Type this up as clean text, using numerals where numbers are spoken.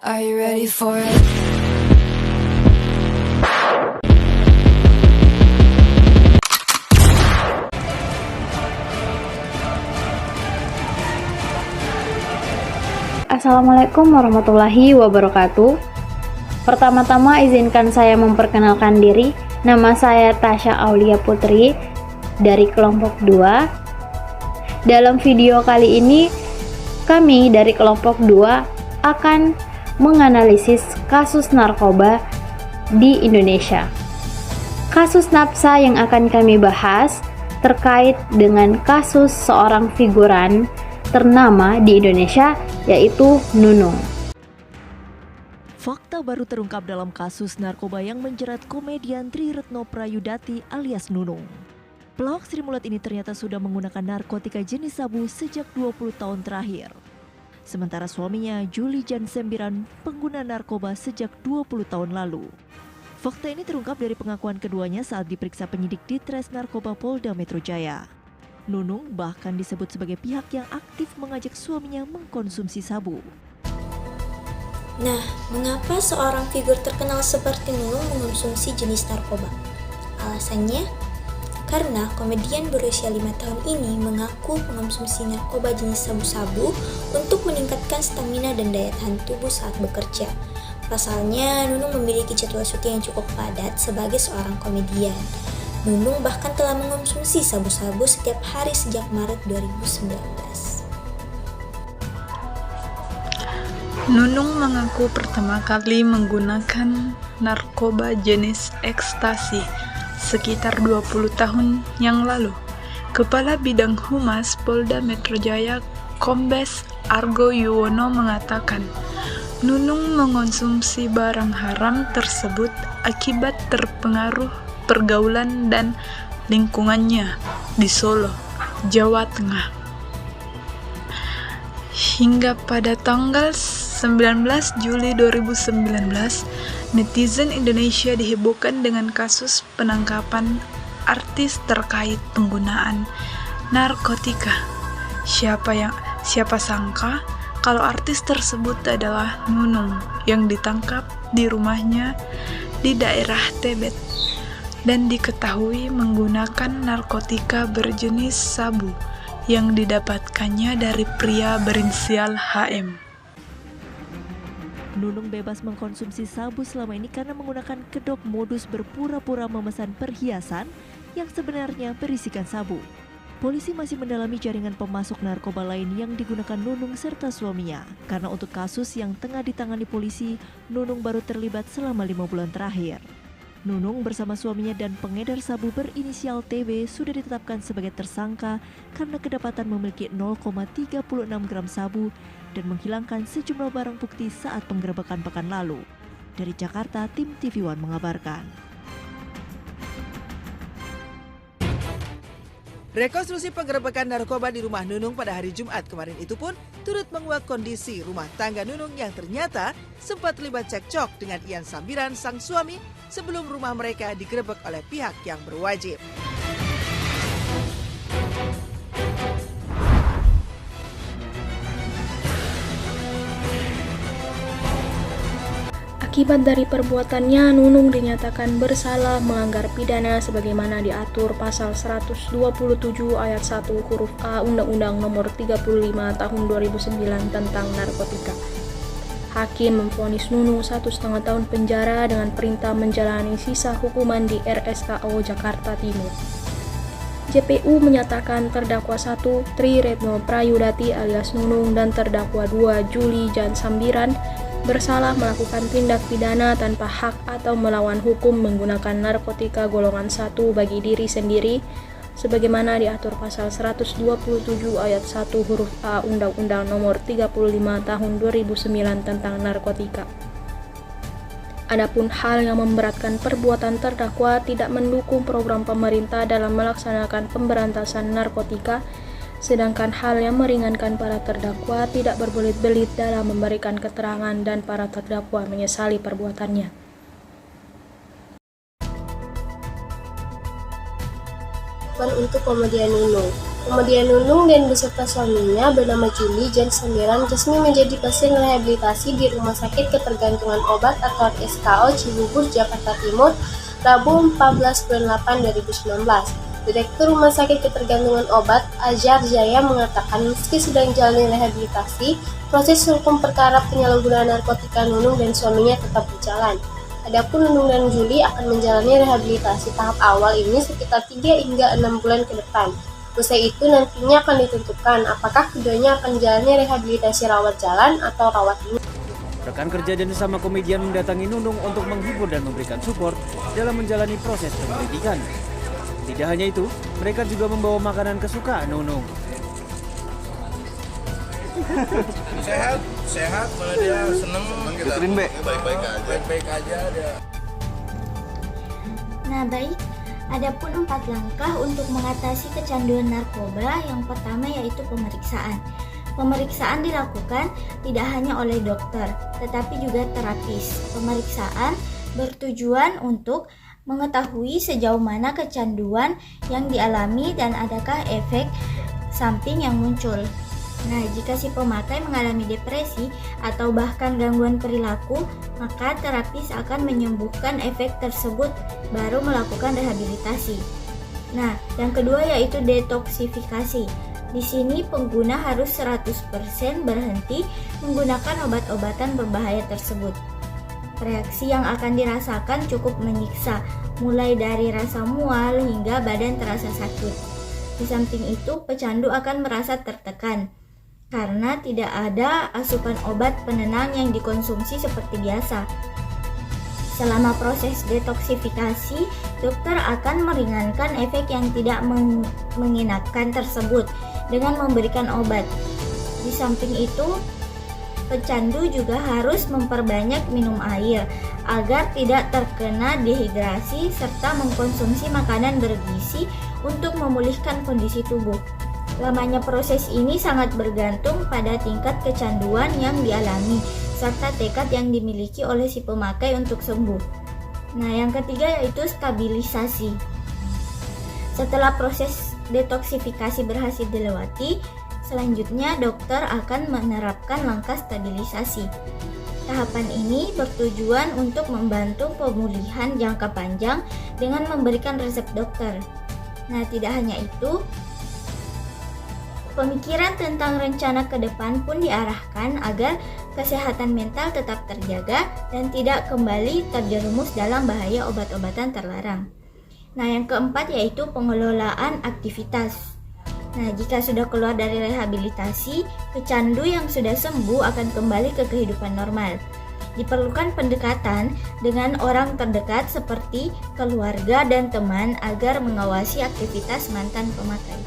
Are you ready for it? Assalamualaikum warahmatullahi wabarakatuh. Pertama-tama izinkan saya memperkenalkan diri. Nama saya Tasya Aulia Putri dari kelompok 2. Dalam video kali ini kami dari kelompok 2 akan menganalisis kasus narkoba di Indonesia. Kasus NAPSA yang akan kami bahas terkait dengan kasus seorang figuran ternama di Indonesia, yaitu Nunung. Fakta baru terungkap dalam kasus narkoba yang menjerat komedian Tri Retno Prayudati alias Nunung. Pelawak Sri Mulat ini ternyata sudah menggunakan narkotika jenis sabu sejak 20 tahun terakhir. Sementara suaminya, Juli Jan Sembiran, pengguna narkoba sejak 20 tahun lalu. Fakta ini terungkap dari pengakuan keduanya saat diperiksa penyidik di Tres Narkoba Polda Metro Jaya. Nunung bahkan disebut sebagai pihak yang aktif mengajak suaminya mengkonsumsi sabu. Nah, mengapa seorang figur terkenal seperti Nunung mengonsumsi jenis narkoba? Alasannya, karena komedian berusia 5 tahun ini mengaku mengonsumsi narkoba jenis sabu-sabu untuk meningkatkan stamina dan daya tahan tubuh saat bekerja. Pasalnya, Nunung memiliki jadwal syuting yang cukup padat sebagai seorang komedian. Nunung bahkan telah mengonsumsi sabu-sabu setiap hari sejak Maret 2019. Nunung mengaku pertama kali menggunakan narkoba jenis ekstasi sekitar 20 tahun yang lalu. Kepala Bidang Humas Polda Metro Jaya Kombes Argo Yuwono mengatakan, Nunung mengonsumsi barang haram tersebut akibat terpengaruh pergaulan dan lingkungannya di Solo, Jawa Tengah. Hingga pada tanggal 19 Juli 2019, netizen Indonesia dihebohkan dengan kasus penangkapan artis terkait penggunaan narkotika. Siapa sangka kalau artis tersebut adalah Nunung yang ditangkap di rumahnya di daerah Tebet dan diketahui menggunakan narkotika berjenis sabu yang didapatkannya dari pria berinisial HM. Nunung bebas mengkonsumsi sabu selama ini karena menggunakan kedok modus berpura-pura memesan perhiasan yang sebenarnya berisikan sabu. Polisi masih mendalami jaringan pemasok narkoba lain yang digunakan Nunung serta suaminya. Karena untuk kasus yang tengah ditangani polisi, Nunung baru terlibat selama 5 bulan terakhir. Nunung bersama suaminya dan pengedar sabu berinisial TB sudah ditetapkan sebagai tersangka karena kedapatan memiliki 0,36 gram sabu dan menghilangkan sejumlah barang bukti saat penggerebekan pekan lalu. Dari Jakarta, tim TV One mengabarkan. Rekonstruksi penggerebekan narkoba di rumah Nunung pada hari Jumat kemarin itu pun turut menguak kondisi rumah tangga Nunung yang ternyata sempat terlibat cekcok dengan Ian Sambiran sang suami sebelum rumah mereka digerebek oleh pihak yang berwajib. Akibat dari perbuatannya, Nunung dinyatakan bersalah melanggar pidana sebagaimana diatur pasal 127 ayat 1 huruf A Undang-Undang Nomor 35 Tahun 2009 tentang narkotika. Hakim memvonis Nunung 1,5 tahun penjara dengan perintah menjalani sisa hukuman di RSKO Jakarta Timur. JPU menyatakan terdakwa 1 Tri Retno Prayudati alias Nunung dan terdakwa 2 Juli Jan Sembiran bersalah melakukan tindak pidana tanpa hak atau melawan hukum menggunakan narkotika golongan 1 bagi diri sendiri sebagaimana diatur pasal 127 ayat 1 huruf A Undang-Undang Nomor 35 Tahun 2009 tentang narkotika. Adapun hal yang memberatkan perbuatan terdakwa tidak mendukung program pemerintah dalam melaksanakan pemberantasan narkotika, sedangkan hal yang meringankan para terdakwa tidak berbelit-belit dalam memberikan keterangan dan para terdakwa menyesali perbuatannya. Untuk komedian Nunung, Kemudian Nunung dan beserta suaminya bernama Juli Jan Sembiran resmi menjadi pasien rehabilitasi di Rumah Sakit Ketergantungan Obat atau RSKO Cibubur, Jakarta Timur, Rabu 14 bulan 8 2019. Direktur Rumah Sakit Ketergantungan Obat, Azhar Jaya, mengatakan meski sedang jalani rehabilitasi, proses hukum perkara penyalahgunaan narkotika Nunung dan suaminya tetap berjalan. Adapun Nunung dan Juli akan menjalani rehabilitasi tahap awal ini sekitar 3 hingga 6 bulan ke depan. Usai itu nantinya akan ditentukan apakah keduanya akan menjalani rehabilitasi rawat jalan atau rawat inap. Rekan kerja dan sesama komedian mendatangi Nunung untuk menghibur dan memberikan support dalam menjalani proses penyelidikan. Tidak hanya itu, mereka juga membawa makanan kesukaan Nunung. Sehat, malah dia seneng. Baik-baik aja dia. Nah baik, adapun 4 langkah untuk mengatasi kecanduan narkoba. Yang pertama yaitu pemeriksaan. Pemeriksaan dilakukan tidak hanya oleh dokter, tetapi juga terapis. Pemeriksaan bertujuan untuk mengetahui sejauh mana kecanduan yang dialami dan adakah efek samping yang muncul. Nah, jika si pemakai mengalami depresi atau bahkan gangguan perilaku, maka terapis akan menyembuhkan efek tersebut baru melakukan rehabilitasi. Nah, yang kedua yaitu detoksifikasi. Di sini pengguna harus 100% berhenti menggunakan obat-obatan berbahaya tersebut. Reaksi yang akan dirasakan cukup menyiksa, mulai dari rasa mual hingga badan terasa sakit. Di samping itu, pecandu akan merasa tertekan karena tidak ada asupan obat penenang yang dikonsumsi seperti biasa. Selama proses detoksifikasi, dokter akan meringankan efek yang tidak mengenakan tersebut dengan memberikan obat. Di samping itu, pecandu juga harus memperbanyak minum air agar tidak terkena dehidrasi serta mengkonsumsi makanan bergizi untuk memulihkan kondisi tubuh. Lamanya proses ini sangat bergantung pada tingkat kecanduan yang dialami serta tekad yang dimiliki oleh si pemakai untuk sembuh. Nah, yang ketiga yaitu stabilisasi. Setelah proses detoksifikasi berhasil dilewati, selanjutnya dokter akan menerapkan langkah stabilisasi. Tahapan ini bertujuan untuk membantu pemulihan jangka panjang dengan memberikan resep dokter. Nah, tidak hanya itu, pemikiran tentang rencana ke depan pun diarahkan agar kesehatan mental tetap terjaga dan tidak kembali terjerumus dalam bahaya obat-obatan terlarang. Nah, yang keempat yaitu pengelolaan aktivitas. Nah, jika sudah keluar dari rehabilitasi, pecandu yang sudah sembuh akan kembali ke kehidupan normal. Diperlukan pendekatan dengan orang terdekat seperti keluarga dan teman agar mengawasi aktivitas mantan pemakai.